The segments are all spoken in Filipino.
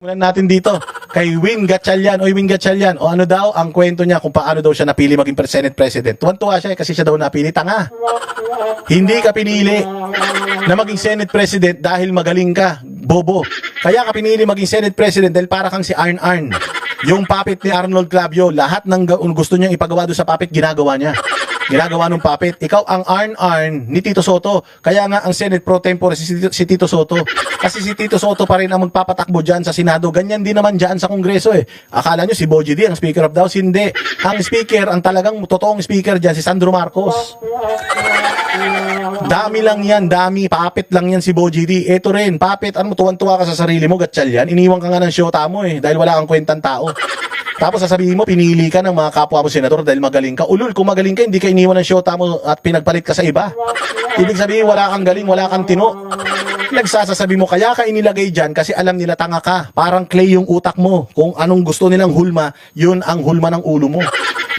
Mulan natin dito kay Win Gatchalian. Oy, Win Gatchalian. O ano daw ang kwento niya kung paano daw siya napili maging Senate President. Tuwan-tuwa siya kasi siya daw napili. Tanga. Hindi ka pinili na maging Senate President dahil magaling ka. Bobo. Kaya ka pinili maging Senate President dahil para kang si Arn Arn. Yung puppet ni Arnold Clavio, lahat ng gusto niyang ipagawa doon sa puppet, ginagawa niya. Ginagawa ng puppet. Ikaw ang Arn-Arn ni Tito Soto. Kaya nga ang Senate Pro Tempore si Tito Soto. Kasi si Tito Soto pa rin ang magpapatakbo dyan sa Senado. Ganyan din naman dyan sa Kongreso eh. Akala nyo si Boji D ang Speaker of the House? Hindi. Ang Speaker, ang talagang totoong Speaker dyan, si Sandro Marcos. Dami lang yan, dami. Puppet lang yan si Boji D. Eto rin, puppet. Ano mo, tuwan-tuwa ka sa sarili mo, Gatchalian? Iniwan ka nga ng syota mo eh, dahil wala kang kwentang tao. Tapos sasabihin mo, pinili ka ng mga kapwa mo senador dahil magaling ka. Ulul, kung magaling ka, hindi ka iniwan ng syota mo at pinagpalit ka sa iba. Ibig sabihin, wala kang galing, wala kang tino. Nagsasasabi mo, kaya ka inilagay dyan kasi alam nila tanga ka. Parang clay yung utak mo. Kung anong gusto nilang hulma, yun ang hulma ng ulo mo.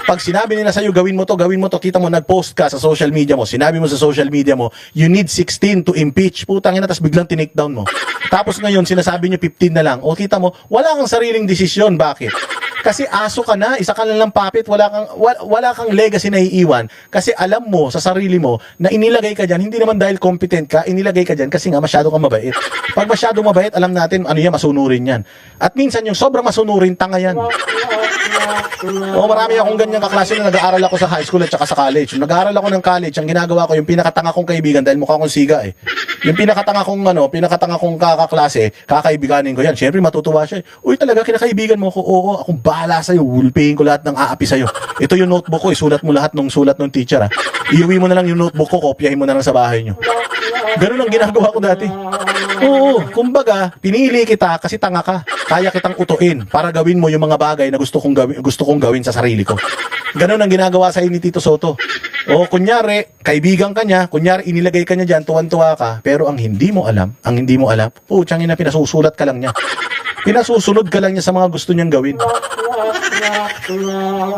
Pag sinabi nila sa'yo, gawin mo to, kita mo, nag-post ka sa social media mo, sinabi mo sa social media mo, you need 16 to impeach. Putang ina, tapos biglang tinake down mo. Tapos ngayon, sinasabi nyo 15 na lang. O kita mo, wala kang sariling desisyon. Bakit? Kasi aso ka na, isa ka lang puppet, wala kang legacy na iiwan. Kasi alam mo sa sarili mo na inilagay ka dyan, hindi naman dahil competent ka, inilagay ka dyan kasi nga masyado kang mabait. Pag masyado mabait, alam natin, ano yan, masunurin yan. At minsan yung sobrang masunurin, tanga yan. O marami akong ganyan kaklase na nag-aaral ako sa high school at saka sa college. Nag-aaral ako ng college, ang ginagawa ko, yung pinakatanga kong kaibigan, dahil mukha akong siga eh. Yung pinakatanga kong kakaklase, kakaibiganin ko yan. Siyempre matutuwa siya. Uy, talaga kinakaibigan mo ko. Oo, akong bahala sa'yo. Ulpihin ko lahat ng aapi sa'yo. Ito yung notebook ko, isulat mo lahat ng sulat ng teacher ha. Iuwi mo na lang yung notebook ko, kopyahin mo na lang sa bahay nyo. Ganun ang ginagawa ko dati. Oo, kumbaga, pinili kita kasi tanga ka. Kaya kitang utuin para gawin mo yung mga bagay na gusto kong gawin sa sarili ko. Ganun ang ginagawa sa ni Tito Soto. O kunyari, kaibigan ka niya, kunyari inilagay ka niya dyan, tuwan-tuwa ka, pero ang hindi mo alam, putsang ina, pinasusulat ka lang niya. Pinasusunod ka lang niya sa mga gusto niyang gawin.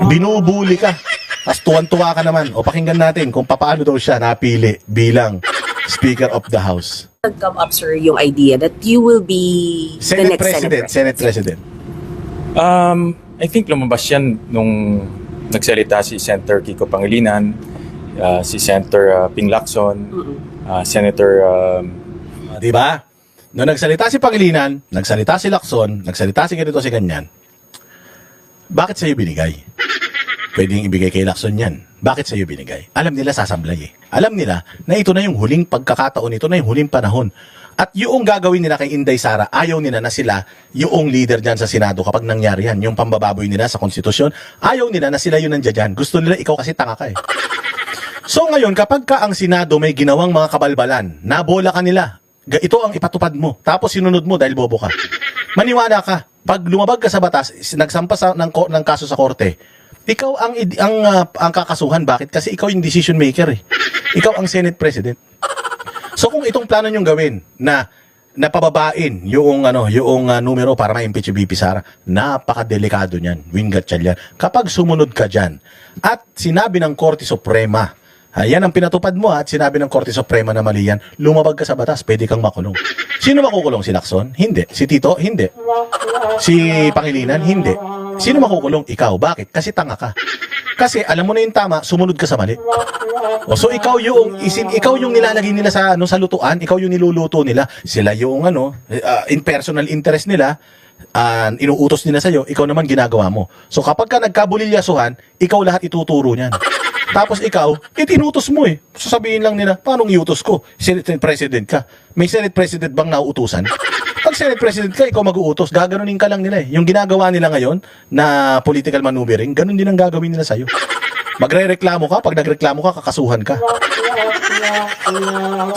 Binubuli ka. Tapos tuwan-tuwa ka naman. O pakinggan natin kung paano daw siya napili bilang Speaker of the House. Come up, sir, yung idea that you will be the next Senate President. I think lumabas yan nung nagsalita si Senator Kiko Pangilinan, si Senator Ping Lacson, Senator... Di ba? Nung nagsalita si Pangilinan, nagsalita si Lacson, nagsalita si ganito si ganyan, bakit sa'yo binigay? Pwedeng ibigay kay Lacson yan. Bakit sa'yo binigay? Alam nila sasablay eh. Alam nila na ito na yung huling pagkakataon, ito na yung huling panahon. At yung gagawin nila kay Inday Sara, ayaw nila na sila yung leader dyan sa Senado kapag nangyari yan. Yung pambababoy nila sa konstitusyon, ayaw nila na sila yung nandiyan dyan. Gusto nila ikaw kasi tanga ka eh. So ngayon, kapag ka ang Senado may ginawang mga kabalbalan, nabola ka nila, ito ang ipatupad mo. Tapos sinunod mo dahil bobo ka. Maniwala ka, pag lumabag ka sa batas, nagsampas ng kaso sa korte, ikaw ang kakasuhan. Bakit? Kasi ikaw yung decision maker eh. Ikaw ang Senate President. So kung itong plano nyong gawin na napababain yung numero para ma-impeach yung VP Sara, napakadelikado niyan, Win Gatchalian. Kapag sumunod ka diyan at sinabi ng Korte Suprema, yan ang pinatupad mo at sinabi ng Korte Suprema na mali yan, lumabag ka sa batas, pwede kang makulong. Sino makukulong? Si Lacson? Hindi. Si Tito? Hindi. Si Pangilinan? Hindi. Sino makukulong? Ikaw. Bakit? Kasi tanga ka. Kasi alam mo na yung tama, sumunod ka sa mali. O, so ikaw yung nilalagay nila sa lutuan, ikaw yung niluluto nila. Sila yung in personal interest nila, inuutos nila sa'yo, ikaw naman ginagawa mo. So kapag ka nagkabulilyasuhan, ikaw lahat ituturo niyan. Tapos ikaw, itinutos mo eh. Sasabihin lang nila, paano iutos ko? Senate President ka. May Senate President bang nauutusan? Pag Senate President ka, ikaw mag-uutos. Gaganunin ka lang nila eh. Yung ginagawa nila ngayon na political maneuvering, ganun din ang gagawin nila sa'yo. Magre-reklamo ka, pag nagreklamo ka, kakasuhan ka.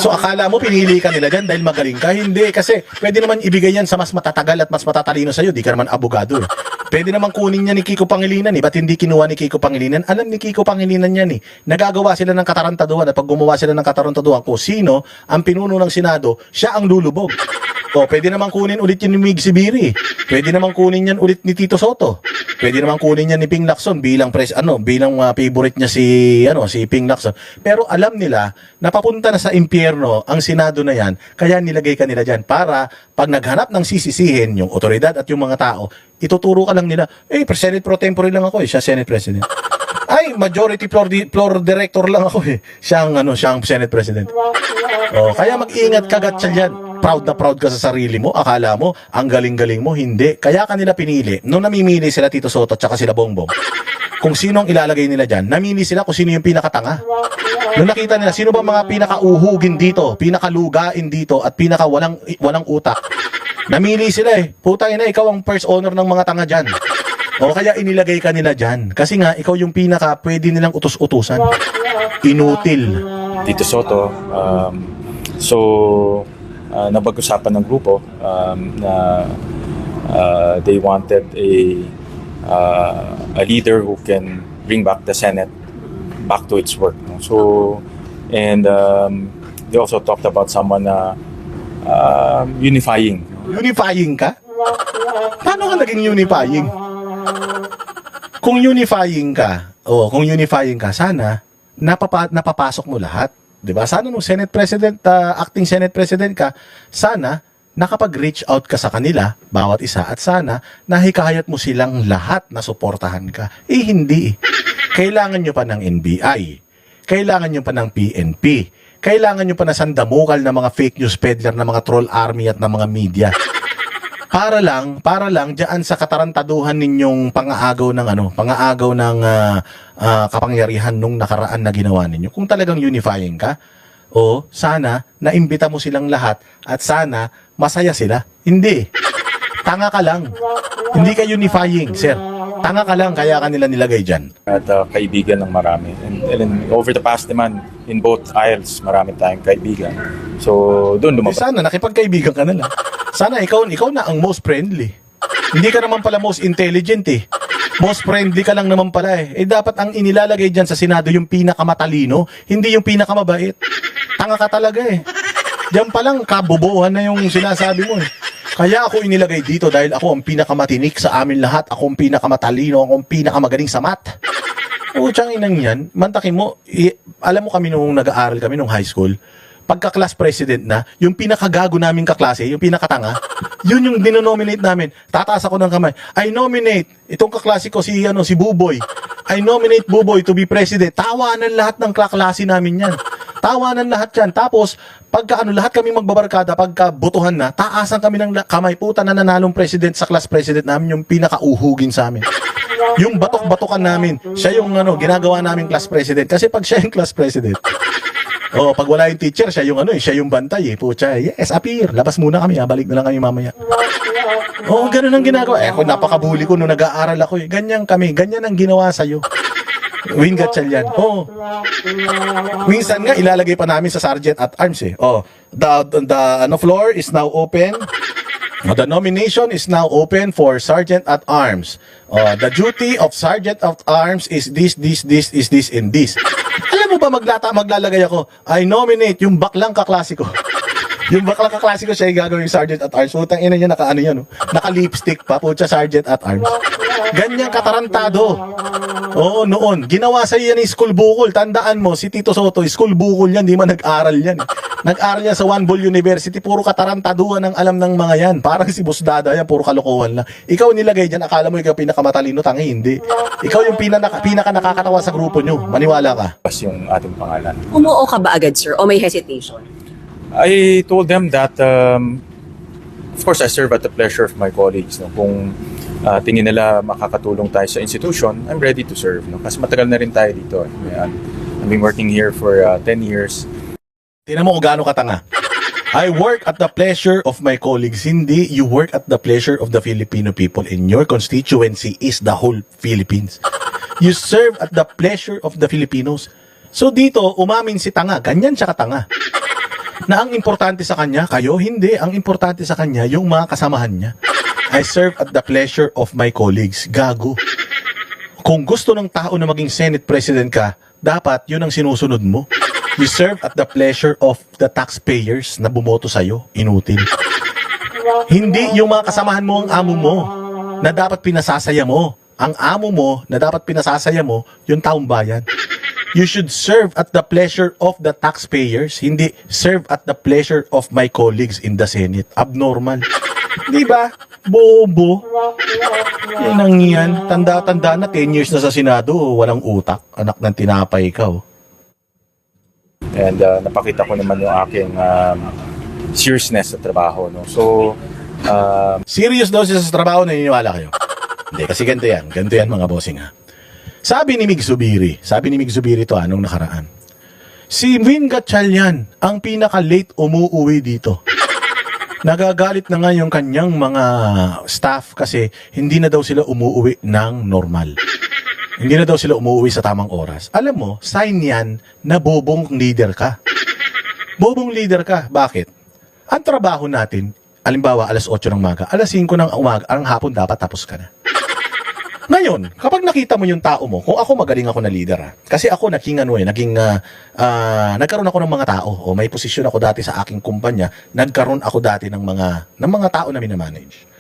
So akala mo pinili ka nila dyan dahil magaling ka? Hindi, kasi pwede naman ibigay yan sa mas matatagal at mas matatalino sa'yo. Di ka naman abogado eh. Pwede naman kunin niya ni Kiko Pangilinan eh. Ba't hindi kinuha ni Kiko Pangilinan? Alam ni Kiko Pangilinan yan eh. Nagagawa sila ng katarantaduhan at pag gumawa sila ng katarantaduhan kung sino ang pinuno ng Senado, siya ang lulubog. O, pwede naman kunin ulit yun ni Mig Sibiri. Pwede naman kunin yan ulit ni Tito Soto. Pwede naman kunin yan ni Ping Lacson bilang bilang favorite niya si Ping Lacson. Pero alam nila na papunta na sa impyerno ang Senado na yan, kaya nilagay ka nila diyan para pag naghanap ng sisisihin yung otoridad at yung mga tao, ituturo ka lang nila, Senate pro tempore lang ako siya Senate President. Ay, majority floor director lang ako siyang Senate President. Kaya mag-ingat kagat siya diyan. Proud na proud ka sa sarili mo, akala mo, ang galing-galing mo, hindi. Kaya kanila pinili, nung namimili sila Tito Soto at saka sila Bongbong, kung sino ang ilalagay nila dyan, namili sila kung sino yung pinakatanga. Nung nakita nila, sino ba mga pinakauhugin dito, pinakalugain dito, at pinakawalang utak, namili sila Putang ina, ikaw ang first honor ng mga tanga dyan. Kaya inilagay ka nila dyan. Kasi nga, ikaw yung pwede nilang utos-utusan. Inutil. Tito Soto, napag-usapan ng grupo na they wanted a leader who can bring back the Senate back to its work. No? So, and they also talked about someone na unifying. Unifying ka? Paano ka naging unifying? Kung unifying ka, sana napapasok mo lahat. 'Di ba? Sana nung Senate President, acting Senate President ka, sana nakapag-reach out ka sa kanila, bawat isa, at sana nahikayat mo silang lahat na suportahan ka. Hindi. Kailangan nyo pa ng NBI. Kailangan nyo pa ng PNP. Kailangan nyo pa na sandamukal na mga fake news peddler, na mga troll army at na mga media. Para lang diyan sa katarantaduhan ninyong pangaagaw ng kapangyarihan nung nakaraan na ginawa ninyo. Kung talagang unifying ka, sana naimbita mo silang lahat at sana masaya sila. Hindi. Tanga ka lang. Hindi ka unifying, sir. Tanga ka lang, kaya ka nila nilagay dyan. At kaibigan ng marami. And over the past naman, in both aisles, marami tayong kaibigan. So, doon lumabas. Sana nakipagkaibigan ka na lang. Sana ikaw na ang most friendly. Hindi ka naman pala most intelligent Most friendly ka lang naman pala dapat ang inilalagay dyan sa Senado yung pinakamatalino, hindi yung pinakamabait. Tanga ka talaga Diyan pa lang, kabobohan na yung sinasabi mo Kaya ako inilagay dito dahil ako ang pinakamatinik sa amin lahat. Ako ang pinakamatalino, ako ang pinakamagaling sa math. Tsang inang yan, mantakin mo, alam mo kami nung nag-aaral kami nung high school, pagka-class president na, yung pinakagago naming kaklase, yung pinakatanga, yun yung dinonominate namin. Tataas ako ng kamay. I nominate, itong kaklase ko si Buboy. I nominate Buboy to be president. Tawanan lahat ng kaklase namin yan. Tawanan lahat yan. Tapos, lahat kami magbabarkada, pagka botohan na, taasan kami ng kamay. Puta na nanalong president sa class president namin, yung pinakauhugin sa amin. Yung batok-batokan namin, siya yung ginagawa naming class president. Kasi pag siya yung class president, pag wala yung teacher, siya yung bantay Pucha, yes, appear. Labas muna kami, balik na lang kami mamaya. Ganun ang ginagawa. Ako napakabuli ko nung nag-aaral ako Ganyan kami, ganyan ang ginawa sa'yo. Wingat yan. Minsan nga, ilalagay pa namin sa sergeant at arms the floor is now open. The nomination is now open for sergeant at arms. The duty of sergeant at arms is this, and this. Alam mo ba maglalagay ako, I nominate yung baklang kaklase ko. Yung baklang kaklase ko, siya yung gagawin sergeant at arms. Putang ina niya, naka-lipstick pa, putya sergeant at arms. Ganyan katarantado. Noon, ginawa sa yan school bukol. Tandaan mo, si Tito Soto, school bukol yan, di man nag-aral yan. Nag-aral yan sa One Ball University, puro katarantaduhan ang alam ng mga yan. Parang si Boss Dada yan, puro kalokohan lang. Ikaw nilagay dyan, akala mo ikaw pinakamatalino, tangi, hindi. Ikaw yung pinaka nakakatawa sa grupo nyo, maniwala ka. Yung ating pangalan. Umuo ka ba agad, sir? O may hesitation? I told them that, of course, I serve at the pleasure of my colleagues. Kung tingin nila makakatulong tayo sa institution, I'm ready to serve. Kasi matagal na rin tayo dito. I've been working here for 10 years. Tingnan mo kung gaano katanga. I work at the pleasure of my colleagues. Hindi, you work at the pleasure of the Filipino people. And your constituency is the whole Philippines. You serve at the pleasure of the Filipinos. So dito, umamin si tanga. Ganyan siya katanga. Na ang importante sa kanya, kayo, hindi. Ang importante sa kanya, yung mga kasamahan niya. I serve at the pleasure of my colleagues. Gago. Kung gusto ng tao na maging Senate President ka, dapat yun ang sinusunod mo. You serve at the pleasure of the taxpayers na bumoto sa'yo. Inutil. Hindi yung mga kasamahan mo ang amo mo na dapat pinasasaya mo. Ang amo mo na dapat pinasasaya mo, yung taong bayan. You should serve at the pleasure of the taxpayers, hindi serve at the pleasure of my colleagues in the Senate. Abnormal. Di ba? Bobo. Yan ang yan. Tanda-tanda na 10 years na sa Senado, walang utak. Anak ng tinapay ka. Oh. And napakita ko naman yung aking seriousness sa trabaho. No? So, Serious daw siya sa trabaho, naniniwala kayo? Hindi, kasi ganito yan mga bossing ha. Sabi ni Mig Zubiri to anong nakaraan. Si Vin Gatchalian ang pinaka-late umuuwi dito. Nagagalit na nga yung kanyang mga staff kasi hindi na daw sila umuuwi ng normal. Hindi na daw sila umuuwi sa tamang oras. Alam mo, sign yan na bobong leader ka. Bobong leader ka. Bakit? Ang trabaho natin, alimbawa alas 8 ng umaga, alas 5 ng umaga, ang hapon dapat tapos ka na. Ngayon, kapag nakita mo yung tao mo, kung ako magaling ako na leader kasi ako nagkaroon ako ng mga tao o may posisyon ako dati sa aking kumpanya, nagkaroon ako dati ng mga tao na minamanage.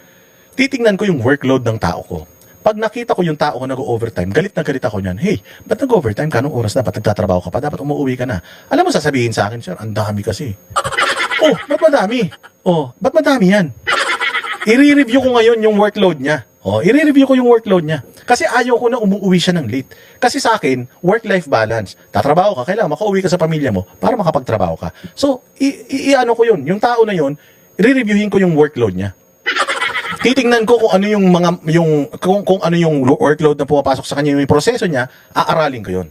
Titingnan ko yung workload ng tao ko. Pag nakita ko yung tao ko nag-overtime, galit na galit ako niyan. Hey, ba't nag-overtime ka? Anong oras dapat nagtatrabaho ka pa? Dapat umuwi ka na. Alam mo, sasabihin sa akin, sir, ang dami kasi. Oh, ba't madami? Oh, ba't madami yan? I-review ko ngayon yung workload niya. Oh, i-review ko yung workload niya. Kasi ayaw ko na umuwi siya ng late. Kasi sa akin, work-life balance. Tatrabaho ka, kailangan makauwi ka sa pamilya mo para makapagtrabaho ka. So, i-ano ko yun. Yung tao na yun, i-reviewin ko yung workload niya. Titingnan ko kung ano yung kung ano yung workload na pumapasok sa kanya, yung proseso niya, aaralin ko yun.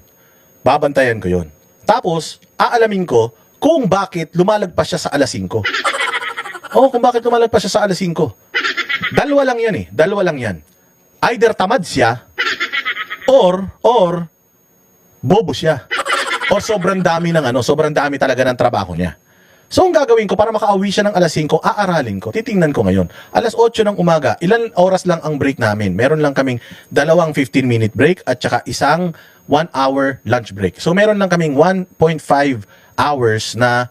Babantayan ko yun. Tapos, aalamin ko kung bakit lumalagpas siya sa alas 5. Oh, kung bakit lumalagpas siya sa alas 5. Dalawa lang yan. Either tamad siya or bobo siya. Or sobrang dami talaga ng trabaho niya. So, ang gagawin ko para makauwi siya ng alas 5, aaralin ko. Titingnan ko ngayon. Alas 8 ng umaga, ilan oras lang ang break namin? Meron lang kaming 2 15-minute break at saka isang 1-hour lunch break. So, meron lang kaming 1.5 hours na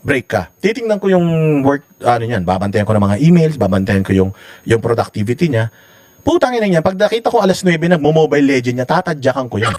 break ka. Titingnan ko yung work, babantayan ko ng mga emails, babantayan ko yung productivity niya. Putangin na niya, pag nakita ko alas 9, nagmo-Mobile Legend niya, tatadyakan ko yan.